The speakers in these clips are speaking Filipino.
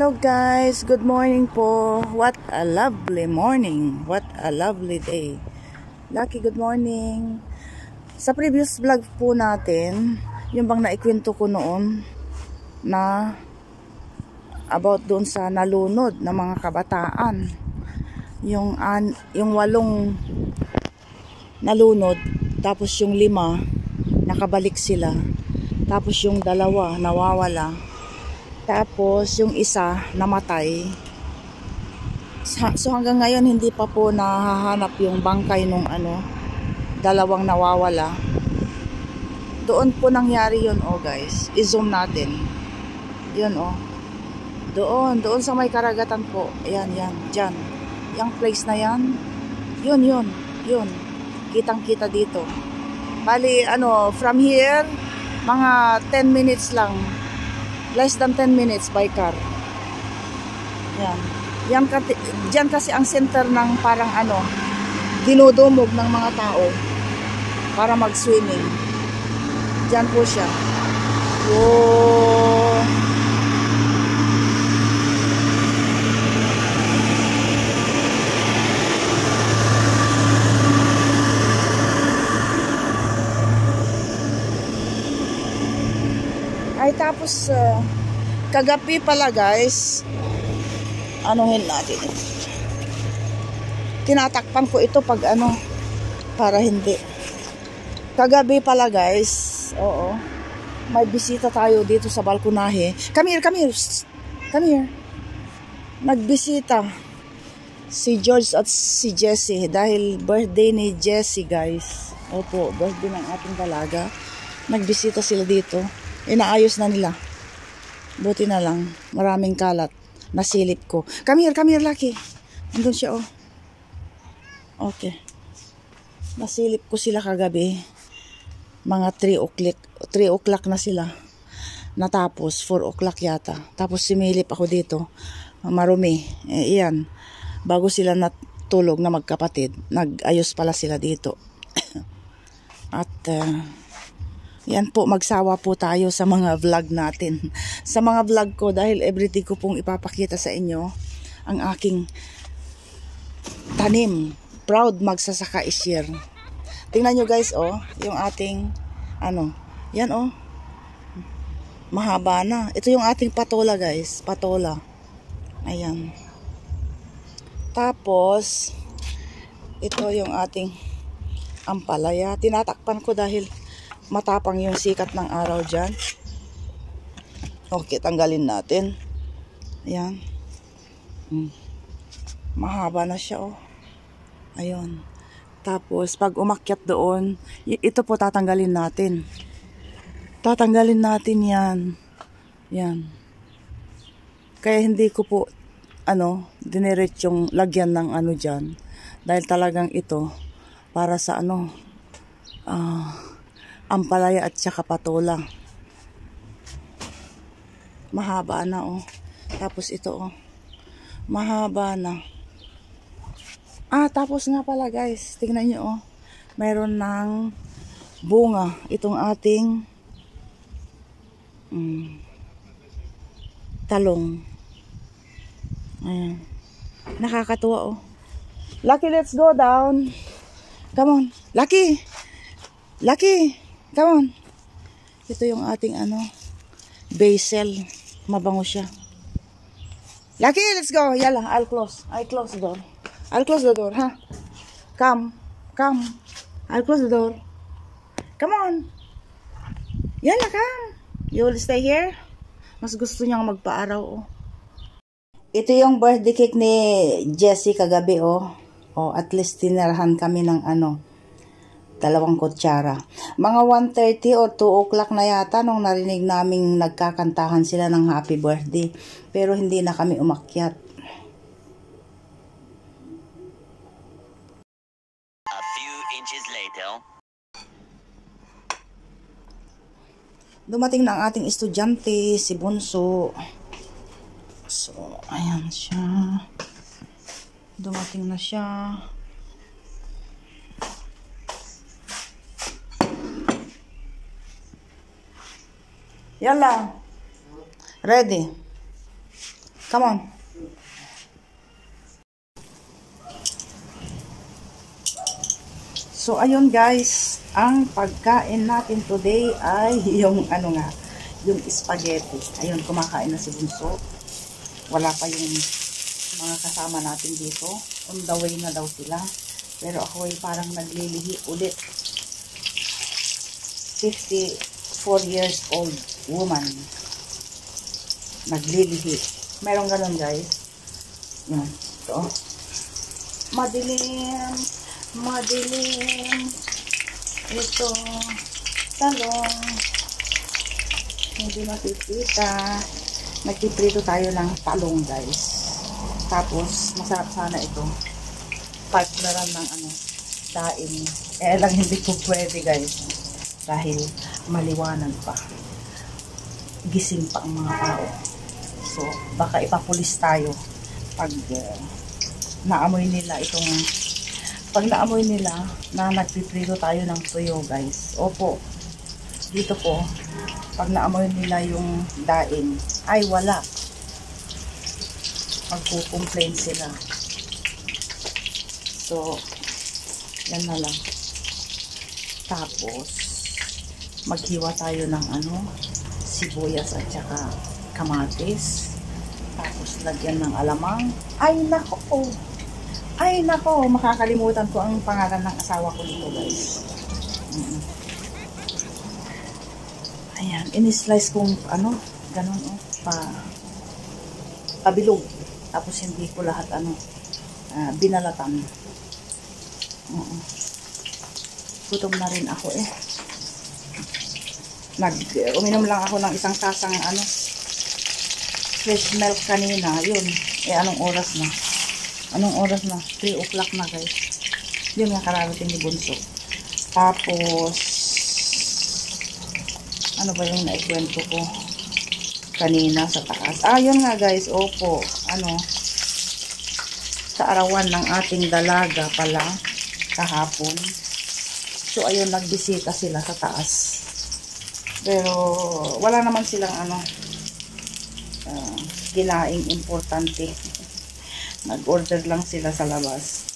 Hello guys, good morning po. What a lovely morning. What a lovely day. Lucky, good morning. Sa previous vlog po natin, yung bang naikwento ko noon na about doon sa nalunod na mga kabataan. Yung 8 nalunod, tapos yung 5 nakabalik sila. Tapos yung 2 nawawala. Tapos yung isa namatay. So hanggang ngayon hindi pa po nahahanap yung bangkay nung 2 nawawala. Doon po nangyari yun guys. I-zoom natin. Yun Doon sa may karagatan po. Ayan, dyan. Yung place na yan. Yun. Kitang-kita dito. Bali, from here, mga 10 minutes lang. Less than 10 minutes by car. Yan. Diyan kasi ang center ng parang dinudumog ng mga tao para mag-swimming. Diyan po siya. Whoa. Ay tapos kagabi pala guys, anuhin natin ito. Tinatakpan ko ito pag para hindi. Kagabi pala guys, may bisita tayo dito sa balkonahe. Come here. Nagbisita si George at si Jessie dahil birthday ni Jessie guys. Opo, birthday ng ating dalaga. Nagbisita sila dito. Inaayos na nila. Buti na lang. Maraming kalat. Nasilip ko. Come here, Lucky. Andun siya, Okay. Nasilip ko sila kagabi. Mga 3 o'clock na sila. Natapos. 4 o'clock yata. Tapos similip ako dito. Marumi. Iyan. Bago sila natulog na magkapatid. Nag-ayos pala sila dito. At yan po, magsawa po tayo sa mga vlog natin. Sa mga vlog ko, dahil everyday ko pong ipapakita sa inyo ang aking tanim. Proud magsasaka i-share. Tingnan nyo guys, yung ating, yan mahaba na. Ito yung ating patola guys, patola. Ayan. Tapos, ito yung ating ampalaya. Tinatakpan ko dahil matapang yung sikat ng araw dyan. Okay, tanggalin natin. Ayan. Mahaba na siya, Ayun. Tapos, pag umakyat doon, ito po tatanggalin natin. Tatanggalin natin yan. Yan. Kaya hindi ko po, diniret yung lagyan ng dyan. Dahil talagang ito, para sa ampalaya at saka patola. Mahaba na Tapos ito mahaba na. Tapos nga pala guys, tingnan nyo mayroon ng bunga itong ating talong. Ayan. Nakakatuwa Lucky, let's go down. Come on. Lucky. Come on. Ito yung ating basil. Mabango siya. Lucky, let's go. Yala, I'll close the door. I'll close the door, ha? Come. I'll close the door. Come on. Yala, come. You will stay here? Mas gusto niyang magpaaraw, Ito yung birthday cake ni Jessie kagabi, at least tinirahan kami ng 2 kutsara. Mga 1:30 or 2 o'clock na yata nung narinig naming nagkakantahan sila ng happy birthday. Pero hindi na kami umakyat. A few inches later. Dumating na ang ating estudyante, si Bunso. So, ayan siya. Dumating na siya. Yala. Ready. Come on. So, ayun guys, ang pagkain natin today ay yung yung spaghetti. Ayun, kumakain na si Bunso. Wala pa yung mga kasama natin dito. On the way na daw sila. Pero ako ay parang naglilihi ulit. 54 years old woman. Naglilihi. Merong ganun guys. Yan. Ito. Madilim. Madilim. Ito. Talong. Hindi makikita. Nagpiprito tayo ng talong guys. Tapos, masarap sana ito. Partneran ng daing. Lang hindi ko pwede guys. Dahil maliwanag pa. Gising pa ang mga tao. So, baka ipapulis tayo pag naamoy nila itong pag naamoy nila na nagpiprito tayo ng tuyo guys. Opo. Dito po, pag naamoy nila yung daing, ay wala. Magkukomplain sila. So, yan na lang. Tapos, maghiwa tayo ng sibuyas at saka kamatis. Tapos, lagyan ng alamang. Ay, nako po. Ay, nako. Makakalimutan ko ang pangalan ng asawa ko dito, guys. Ayan. In-slice kong, ganun, pabilog. Tapos, hindi ko lahat, binalatan. Gutom na rin ako, uminom lang ako ng isang tasang, fresh milk kanina. Yun. Anong oras na? Anong oras na? 3 o'clock na, guys. Yun nga kararating ni Bunso. Tapos, ano ba yung naikwento ko kanina sa taas? Yun nga, guys. Opo. Sa arawan ng ating dalaga pala kahapon. So, ayun, nagbisita sila sa taas. Pero, wala naman silang ginaing importante. Nag-order lang sila sa labas.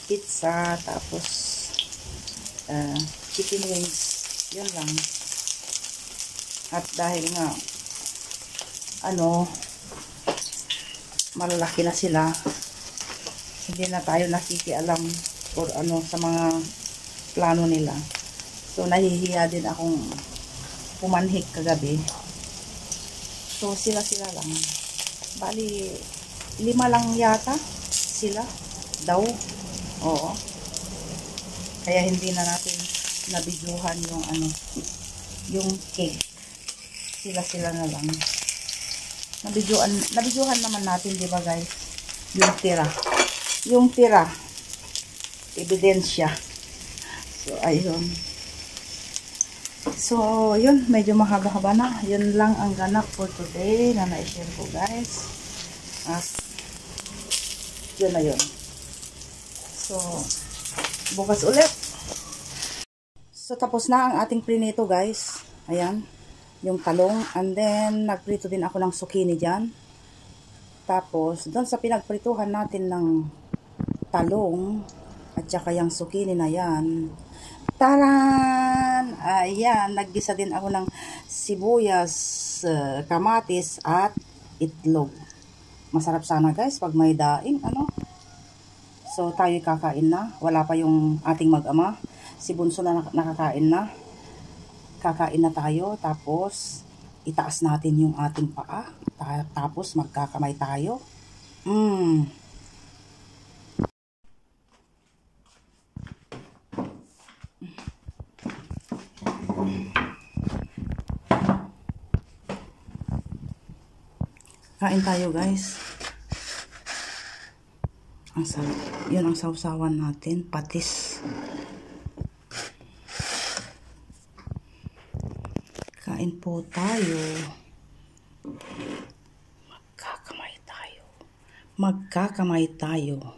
Pizza, tapos chicken wings. Yun lang. At dahil nga malalaki na sila, hindi na tayo nakikialam or sa mga plano nila. So, nahihiya din akong pumanhik kagabi. So, sila lang. Bali, 5 lang yata sila daw. Oo. Kaya hindi na natin nabidyuhan yung cake. Sila na lang. Nabidyuhan naman natin, di ba guys? Yung tira. Ebidensya. So, ayun. So, yun. Medyo mahaba-haba na. Yun lang ang ganap for today na na-share ko, guys. Yun na yun. So, bukas ulit. So, tapos na ang ating prinito, guys. Ayan. Yung talong. And then, nagprito din ako ng zucchini dyan. Tapos, doon sa pinagprituhan natin ng talong, at saka yung zucchini na yan. Taran! Ayan, naggisa din ako ng sibuyas, kamatis, at itlog. Masarap sana guys, pag may daing, So, tayo kakain na. Wala pa yung ating mag-ama. Si Bunso na nakakain na. Kakain na tayo, tapos itaas natin yung ating paa. Tapos, magkakamay tayo. Kain tayo guys. Ang sarap. Yun ang sausawan natin. Patis. Kain po tayo. Magkakamay tayo. Magkakamay tayo.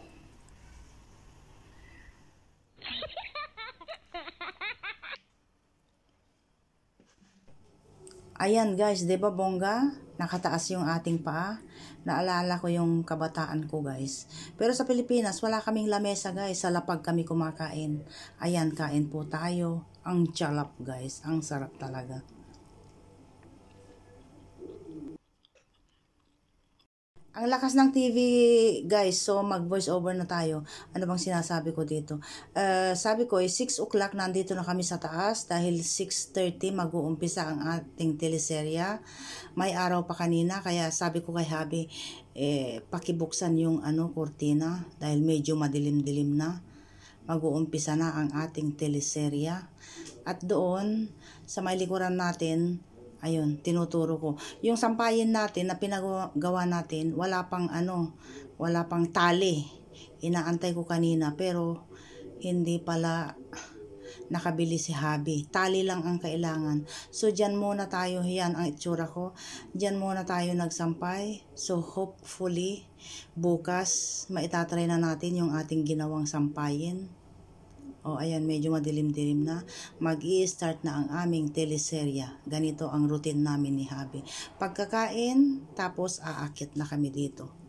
Ayan guys, 'di ba bongga? Nakataas yung ating paa. Naalala ko yung kabataan ko, guys. Pero sa Pilipinas, wala kaming lamesa, guys. Sa lapag kami kumakain. Ayan, kain po tayo. Ang chalap, guys. Ang sarap talaga. Ang lakas ng TV, guys. So, mag-voice over na tayo. Ano bang sinasabi ko dito? Sabi ko, 6 o'clock nandito na kami sa taas dahil 6:30 mag-uumpisa ang ating teleserya. May araw pa kanina, kaya sabi ko kay Habi, pakibuksan yung kurtina dahil medyo madilim-dilim na. Mag-uumpisa na ang ating teleserya. At doon, sa may likuran natin, ayun, tinuturo ko. Yung sampayin natin na pinagawa natin, wala pang tali. Inaantay ko kanina pero hindi pala nakabili si Habi. Tali lang ang kailangan. So, dyan muna tayo, yan ang itsura ko. Dyan muna tayo nagsampay. So, hopefully, bukas, maitatry na natin yung ating ginawang sampayin. O, ayan, medyo madilim-dilim na. Mag-i-start na ang aming teleserya. Ganito ang routine namin ni Habi. Pagkakain, tapos aakit na kami dito.